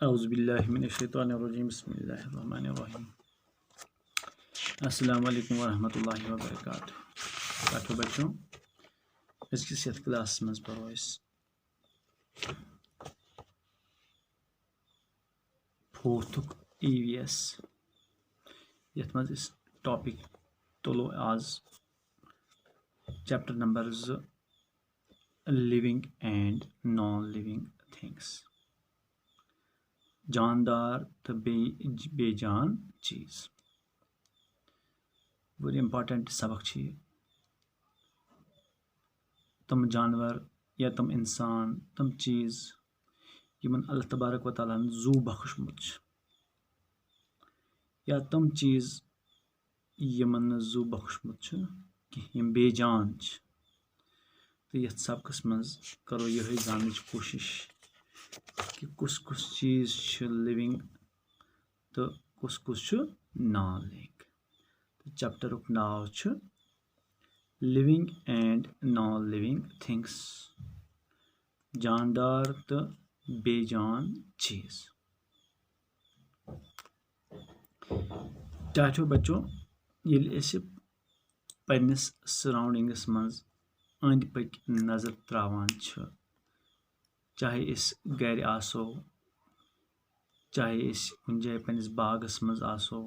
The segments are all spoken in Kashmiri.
औज़ुबिल्लाहिमिनश्शैतानिर्रजीम बिस्मिल्लाहिर्रहमानिर्रहीम। अस्सलाम वालेकुम वरहमतुल्लाहि वबरकातुहू। पाठो बच्चों, इसकी यथ क्लास मज पढ़ो फोर्थुक EVS यथ मज टॉपिक तुलो आज chapter number 2 living and non living things जानदार तो बेजान चीज बड़ी इम्पॉर्टेंट सबक तम जानवर या तम इंसान तम चीज यमन अल्लाह तबारक व तआला जू बख्शमुत या तम चीज यमन जू बख्शमुत यम बेजान तो यथ सबकस मज करो यही जानने कोशिश कि कुस कुस चीज लिविंग तो कुस कुस नॉन लिविंग। तो chapter now living and non living things जानदार तो बेजान चीज। टाठो बच्चों पन्निस सराउंडिंगस मज अंद पक नजर त्रावान चाहे इस घर आसो चाहे इस कुन जाए पन्निस बागस मज आसो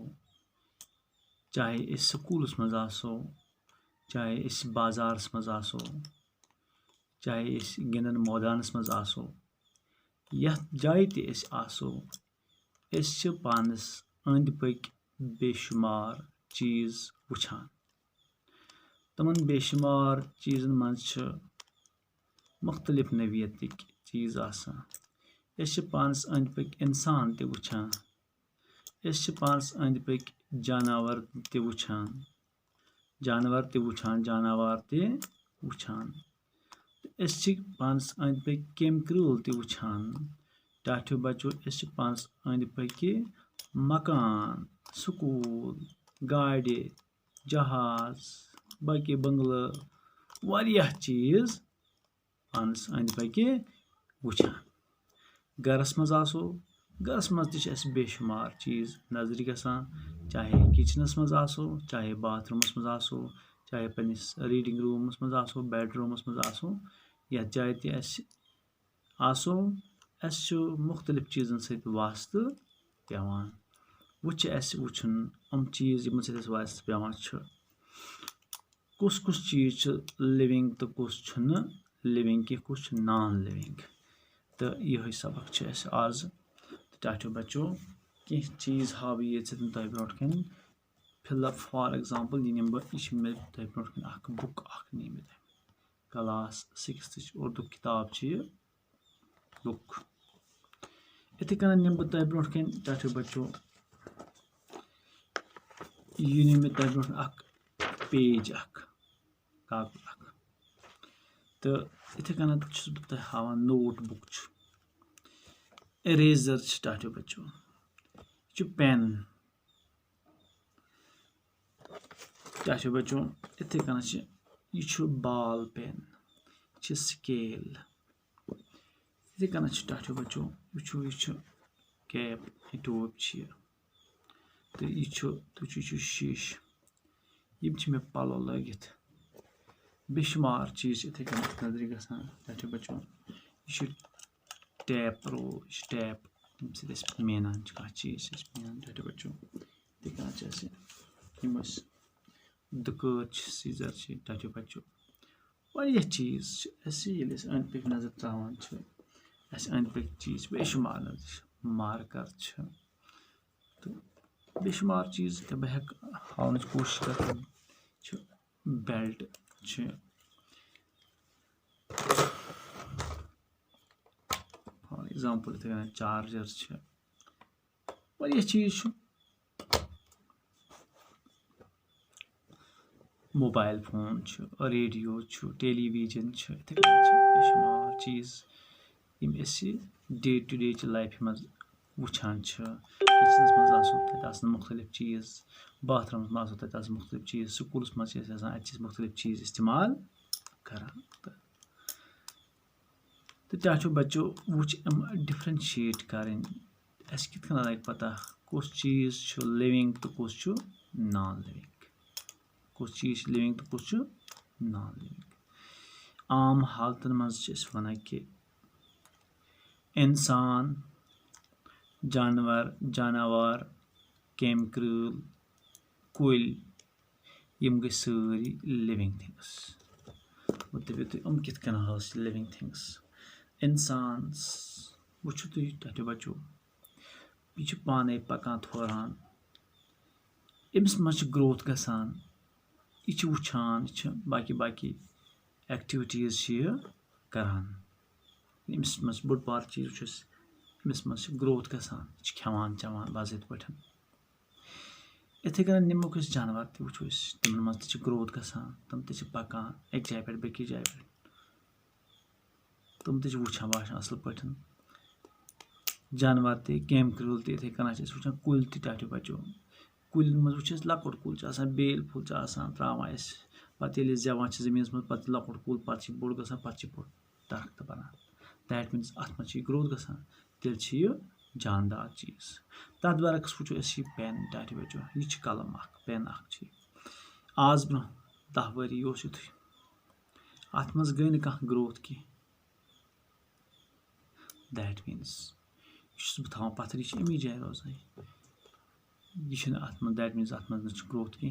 चाहे इस स्कूलस मज आसो चाहे इस बाजारस मज आसो चाहे इस गिंदन मैदानस मज आसो यथ जाय ते आसो पानस अंद पक बेशुमार चीज वुछान तमन बेशुमार चीजन मज मुख्तलिफ नवियतिक चीज आसान पानस अंद पक इंसान ते वुछान पानस अंद पक जानवर ते वुछान जानवर ते वुछान पानस अंद पक केमिकल ते वुछान। टाठो बच्चों पानस अंद पक मकान स्कूल गाड़ी जहाज बाकी बंगला वारियाह चीज पानस अंद पक वुछान। गरस मज आसो गरस मज बेशुमार चीज नजर गसान चाहे किचनस मज आसो चाहे बाथरूमस मज आसो चाहे पन्निस रीडिंग रूमस मज आसो बेडरूमस मज आसो यथ जाय ते आसो मुख्तलिफ चीजन सहित वास्ते पेवान वुछन हम चीज यमन सहित वास्ते पेवान कुस कुस चीज लिविंग तो कुस लिविंग कि कुछ नॉन लिविंग। तो यही सबक आज टाठो बच्चों कह चीज हाव ये तुम ब्रोट कन फिलअप फॉर एग्जांपल निम बह मे तुम ब्रोट कन बुक नी मे क्लास 6 उर्दू किताब बुक इथे कन निम बह तुम ब्रोट कन टाठो बच्चों यह नी मे तुम ब्रोट पेज कागज तो इथे कन बह हावान नोट बुक इरेजर टाठो बच्चों पेन टाठो बच्चों इथे कन यह बाल पेन स्केल इथे कन टाठो बच्चों यह कैप टोप तो यह शीश यम मे पलो लगित बेशुमार चीज इथे कन नजर गसान। टाठो बच्चों यह टैप रोल टैप मेनान कह चीज टाठो बच्चों इथे कन दुकान सीजर टाठो बच्चों वारिया चीज अंद पक नजर त्रावान अंद पक चीज बेशुमार नजर मार्कर तो बेशुमार चीज बह हावन कोशिश कर बेल्ट फॉर एग्जांपल इथे कन चार्जर वारिया चीज मोबाइल फोन रेडियो टेलीविजन इथे बेशुमार चीज डे टू डे लाइफ मज वुछान किचनस मज आसो तत मुख्तलिफ चीज बाथरूमस मज आसो तत मुख्तलिफ चीज स्कूलस मज मुख्तलिफ चीज इस्तेमाल करान। तो टाठो बच्चों वुच डिफरेंशिएट करें अस कित कन लग पता कुछ चीज छु लिविंग तो कुछ छु नॉन लिविंग, कुछ चीज लिविंग तो कुछ छु नॉन लिविंग। आम हालतन मज वन कि इंसान, जानवर, जानवर, केम क्रूल, कुल, यम गई सारी लिविंग थिंग्स। दपो तुम कित कन लिविंग थिंग्स। इंसान वुचु तुम तथ्य बचो यह पाने पकान थोरान, अमिस मज ग्रोथ गसान, यह वुचान, बाकी बाकी एक्टिविटीज करान, अमिस मज बोड़ बार चीज वुचस अमिस मज ग्रोथ गसान, खेवान चवान बाजित पे। इथे कन निमो जानवर त वो तमन मज ग्रोथ गसान, तम त पकान एक जाय पे बेकि जाय पे, तम त वुचान बाशान असल पे। जानवर ते केम क्रूल ते इथे कन वुचान, कुल तथ्य बचो कुल मज वुचस लकुट कुल बेल फुल त्रावान पे जेवान जमीन मज पे लकुट कुल पे बोड़ गसान पे बोड़ दरख्त बनान, दैट मीन्स अत मज ग्रोथ गसान, तेल यह जानदार चीज। तथ बरक्स वो पेन तथ्य बचो यह कलम पेन आज ब्रो 10 वरी युथ अत मज गई न ग्रोथ की, दैट मीन्स यह बह पत्थर यह अमी जाए रोजान, यह दैट मीन्स अत मज ग्रोथ की,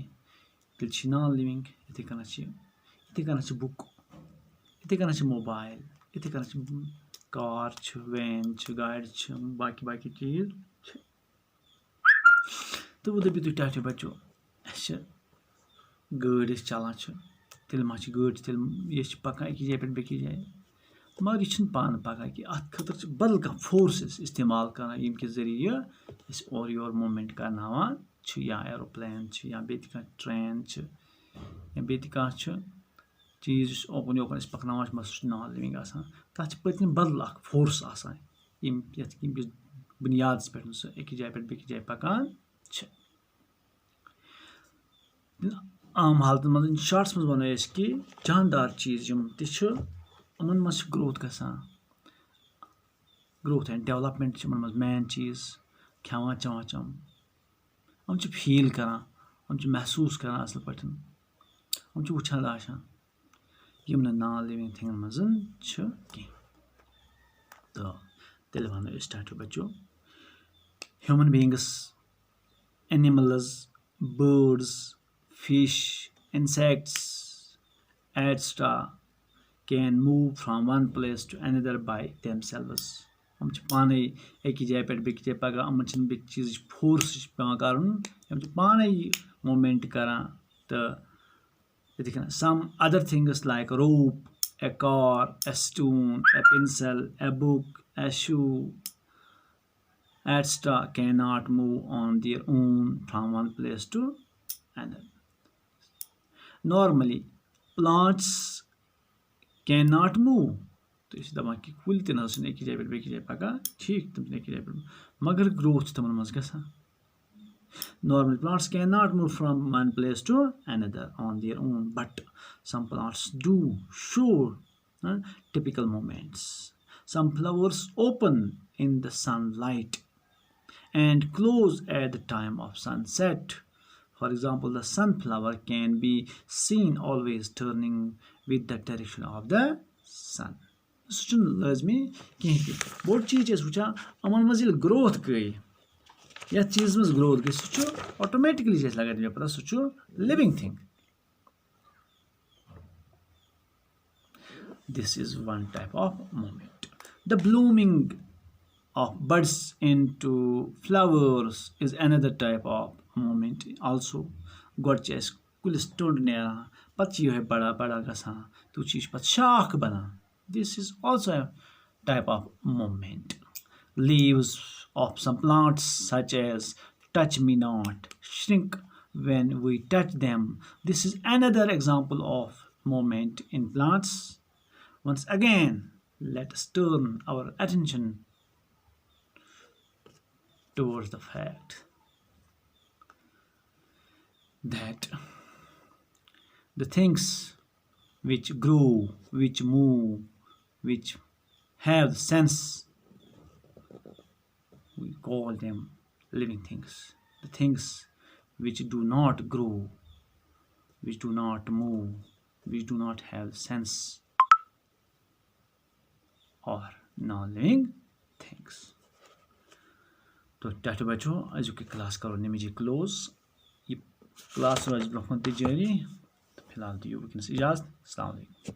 तेल नॉन लिविंग। इथे कन बुक, इथे कन मोबाइल, इथे कन कार, वैन, गाड़, बाकी बाकी चीज। तो वो दपो तुम तथ्य बचो अस गाड़ चलान तेल मा गाड़ तेल यह पकान अकिस जाय पे बेकि जाय, मगर यह पान पकान कि अत खतर बदल कह फोर्सेस इस्तेमाल कर यम जरिए और योर मूवमेंट करनावान या एरोप्लेन या बे ट्रेन या बे चीज ओपन योपन पकनावान सह नॉन लिविंग आसान, तथ पत्न बदल फोर्स आसान यम बुनियाद पे सह अकिस जाय पे बेकि जाय पकान। आम हालत मज शॉर्ट्स मज वनो कि जानदार चीज यम तमन मज ग्रोथ गसान, ग्रोथ एंड डेवलपमेंट मज मेन चीज खेवान चवान हम फील करान, हम महसूस करान असल पे, हम वुचान दाशान यम नॉन लिविंग थिंग मज कह। तो तेल वनो तथ्य बचो human beings, animals, birds, fish, insects, etc. can move from one place to another by themselves. हम पाने एक जाय पे बेकि जाय पकान, अमन बे चीज फोर्स पे कर, हम पाने मूवमेंट करान। तो इथे कन some other things like rope, a car, a stone, a pencil, a book, a shoe, etc. cannot move on their own from one place to another. Normally, plants cannot move. तो इस दपान कि कुल तक अकिस जाय पे बेकि जाय पकान, ठीक तम अकिस जाय पे, मगर ग्रोथ तमन मज गसान। Normally, plants cannot move from one place to another on their own, but some plants do show typical movements. Some flowers open in the sunlight and close at the time of sunset. For example, the sunflower can be seen always turning with the direction of the sun. सह लाजमी कहीं बोड़ चीज वुचान अमन मज ग्रोथ गई, ये चीज मज ग्रोथ गई सह ऑटोमेटिकली लगन मे पता सह living thing. This is one type of movement. The blooming of buds into flowers is another type of movement also. God कुलिस टोंड नेरान पे यह बड़ा बड़ा गसान तो पे शाख बनान, this is also a type of movement. Leaves of some plants such as touch me not shrink when we touch them. This is another example of movement in plants. Once again, let us turn our attention towards the fact that the things which grow, which move, which have sense we call them living things. The things which do not grow, which do not move, which do not have sense, or non-living things. तो टाटा बच्चों आज की क्लास करो निमिजी क्लोज ये क्लास रोज ब्रोह जारी तो फिलहाल दियो वनस इजाज़त। अस्सलाम वालेकुम।